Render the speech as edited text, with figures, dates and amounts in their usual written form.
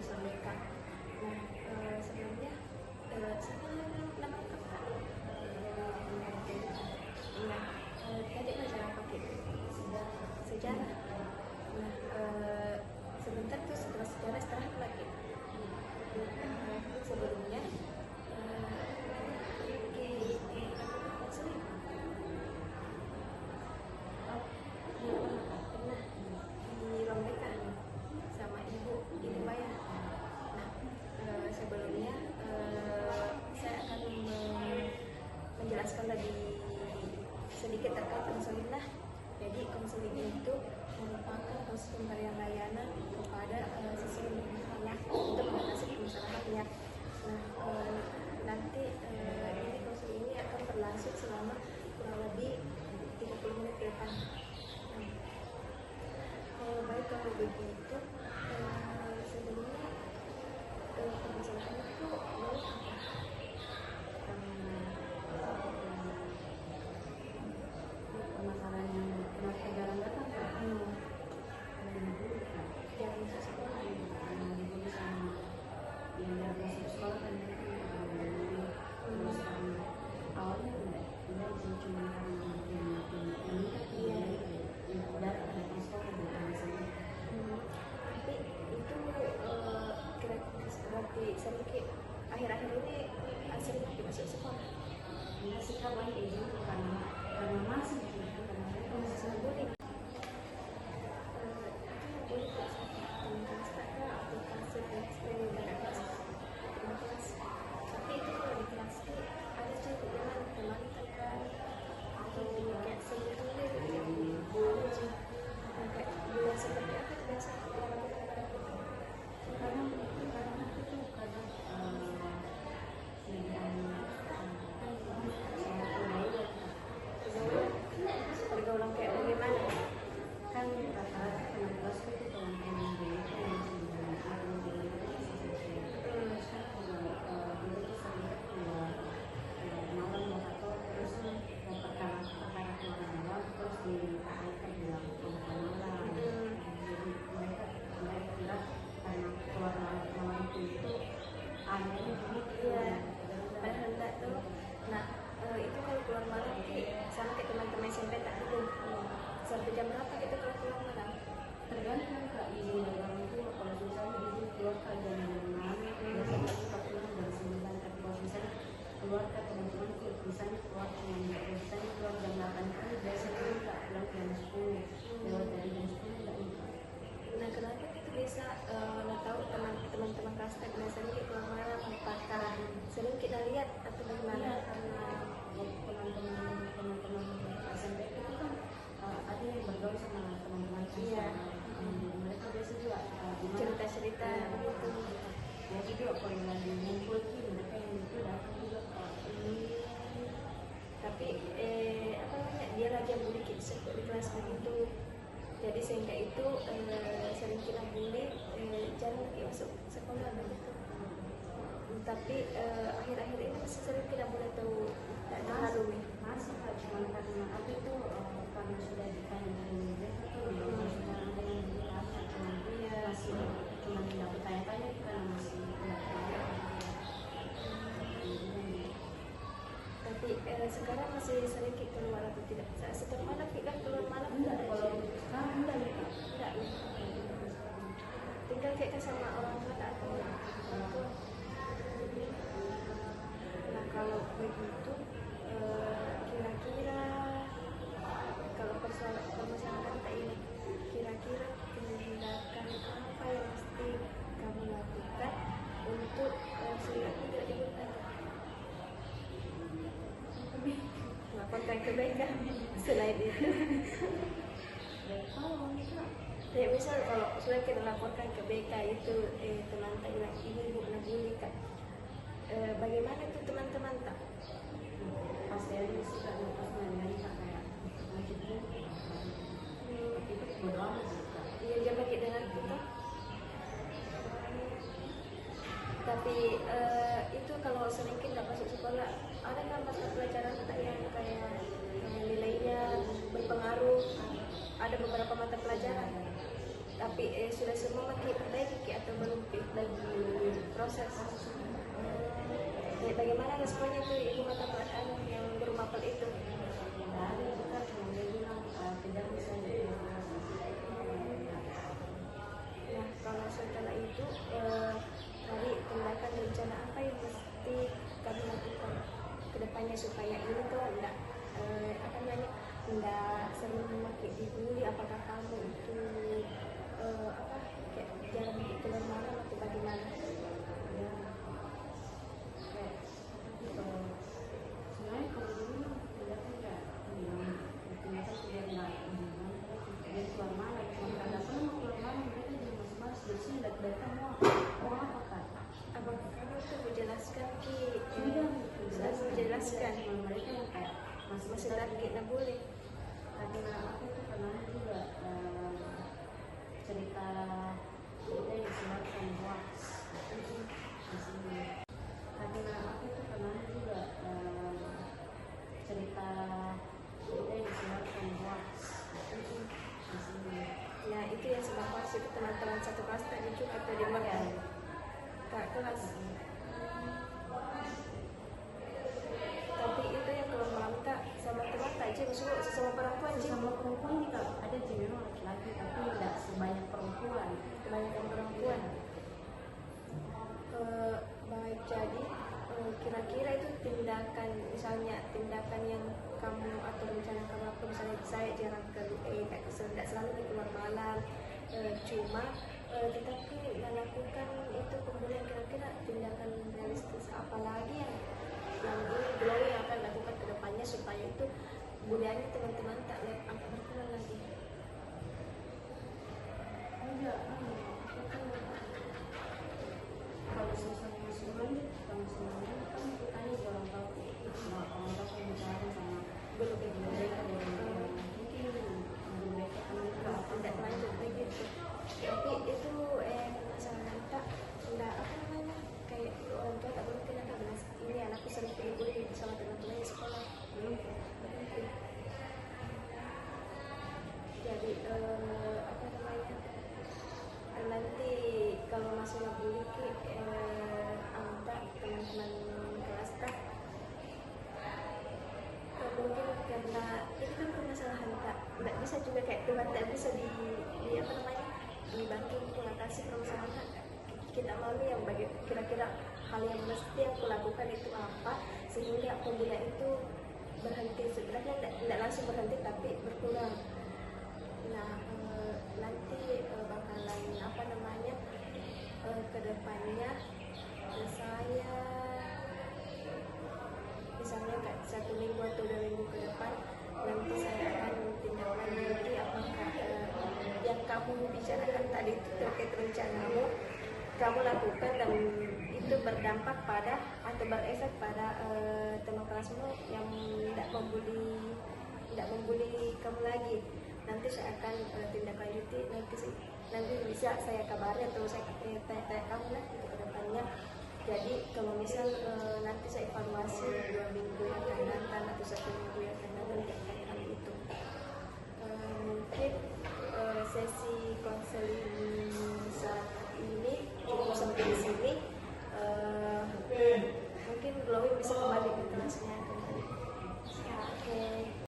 jurusan BK. Nah, sebelumnya siapa nama kakak? Nah, tadi pelajaran apa gitu? Sejarah. Nah, sebentar tuh setelah sejarah istirahat lagi. Sebelumnya konseling. Pernah di Rombeka sama ibu bayar. Nah, sebelumnya saya akan menjelaskan lebih sedikit terkait konseling lah. Jadi konseling itu merupakan proses pemberian layanan kepada siswa yang bermasalah untuk mengatasi permasalahannya. Nah, nanti ini konseling ini akan berlangsung selama kurang lebih 30 menit ke depan. Baik, kalau begitu sebelumnya permasalahan itu apa? Permasalahan yang kenapa jarang datang kan? Jarang masuk sekolah. Jadi sama yang jarang masuk sekolah kan terus awalnya udah cuma karena yang udah ada sekolah Tapi itu kira-kira berarti sedikit akhir-akhir ini sering masuk sekolah. ya sih kawan itu karena masih karena mereka masih sangat boleh. Tapi itu kalau di kelas ada juga jalan teman atau kayak sebetulnya kayak bulan seperti apa tuh biasa Kadang aku tuh kadang pergaulan kayak bagaimana? kan rata-rata teman kelasku itu kalau yang itu yang sebenarnya aku terus kan kalau dulu tuh sering keluar malam mau kantor terus mau perkara keluar malam terus diminta bilang malam jadi mereka kira karena keluar malam itu anehnya gitu Iya, padahal enggak tuh. Nah, itu kalau keluar malam sama kayak teman-teman SMP tak dulu. Sampai jam berapa gitu kalau keluar malam? tergantung kak izin dalam itu kalau misalnya izin keluar ke jam 6 biasanya suka pulang jam 9 tapi kalau misalnya keluar ke teman-teman tuh misalnya keluar misalnya keluar jam 8 kan biasanya tuh nggak pulang jam 10 lewat dari jam 10 nggak bisa. Nah, kenapa kita bisa nggak tahu teman-teman kelas tak biasanya kita keluar malam apakah sering kita lihat atau bagaimana? Karena teman-teman SMP itu kan ada yang bergaul sama teman-teman Iya. mereka biasa juga Cerita-cerita begitu. ya juga kalau lagi ngumpul tuh mereka yang itu datang juga Tapi apa namanya, dia lagi yang bully kids di kelas begitu. Jadi sehingga itu sering kita bully, jangan masuk sekolah begitu. Tapi akhir-akhir ini masih sering tidak boleh tahu, tak terharu. masih kak cuma karena aku tuh karena sudah ditanya dari mereka tuh sudah ada yang bilang masih cuma dapat tanya-tanya karena masih Tapi sekarang masih sering kita keluar atau tidak? Setiap malam kita keluar malam enggak enggak? kalau sekarang enggak ya kak Enggak. Tinggal kayak sama orang tua atau orang tua. Nah, kalau begitu kira-kira kalau permasalahan tak ini, kira-kira tindakan apa yang mesti kamu lakukan untuk sehingga tidak dibuat melaporkan kebaikan selain itu? Ya misal kalau sudah kita laporkan ke BK itu teman tak bilang ini ibu nabuli kan, bagaimana itu teman-teman tak? pasti ada sih kak pas nanya kak kayak maksudnya itu bodo amat sih kak Iya, dia pakai dengan kita. Tapi itu kalau sering kita masuk sekolah, ada kan mata pelajaran tak yang kayak nilainya berpengaruh? Ada beberapa mata pelajaran. Tapi sudah semua makin perbaiki atau belum perbaiki? bagaimana responnya tuh ibu mata pelajaran yang guru mapel itu? Dari kita cuma dia bilang tidak bisa Nah, kalau setelah itu tadi tindakan rencana apa yang mesti kami lakukan ke depannya supaya ini tuh enggak apa namanya, enggak sering memakai dibully. Apakah kamu itu apa kayak jarang keluar malam atau bagaimana? ya kayak sebenarnya kalau dulu tidak kayak bilang ternyata dia nggak dia keluar malam cuma kadang-kadang mau keluar malam mereka jadi mas-mas bersih dan mereka mau apa kan Apakah kamu tuh menjelaskan ki sudah sudah menjelaskan sama mereka yang kayak masih lagi nggak boleh? karena aku tuh pernah juga cerita yang disiarkan hoax di sini karena aku tuh pernah juga cerita yang disiarkan hoax di sini Nah, itu yang sebab pas itu teman-teman satu kelas tadi juga atau di mana? Kak kelas. Tapi itu yang keluar malam tak sama teman tak aja, maksudnya sesama perempuan sih. sama perempuan juga ada sih memang laki-laki tapi tidak sebanyak perempuan Kebanyakan perempuan. Baik, jadi kira-kira itu tindakan, misalnya tindakan yang kamu atau rencana kamu apa, misalnya saya jarang tidak selalu di keluar malam, cuma tetapi melakukan itu pembulian, kira-kira tindakan realistis apa lagi yang ini Glory yang akan lakukan ke depannya supaya itu buliannya teman-teman tak akan berkurang lagi. enggak kalau misalnya masih lanjut kalau masih lanjut kan kita ini orang tahu orang tahu pembicaraan sama Belum mereka mungkin mereka tidak lanjut begitu. Tapi itu masalah tak tidak apa namanya, kayak orang tua tak boleh kena belas ini anakku sering bully sama teman-teman di sekolah. belum Jadi apa namanya, nanti kalau masih bully anda teman-teman kelas tak mungkin karena itu kan permasalahan tak nggak bisa juga kayak Tuhan tak bisa di apa namanya dibantu untuk mengatasi permasalahan. Kita malu yang bagi kira-kira hal yang mesti aku lakukan itu apa sehingga pembulian itu berhenti, sebenarnya tidak langsung berhenti tapi berkurang. Nah nanti bakalan apa namanya ke depannya saya misalnya kayak 1 minggu atau 2 minggu ke depan nanti saya akan tindak lanjuti apakah yang kamu bicarakan tadi itu terkait rencanamu kamu lakukan dan itu berdampak pada atau berefek pada teman kelasmu yang tidak membuli kamu lagi. Nanti saya akan tindak lanjuti, nanti bisa saya kabari atau saya tanya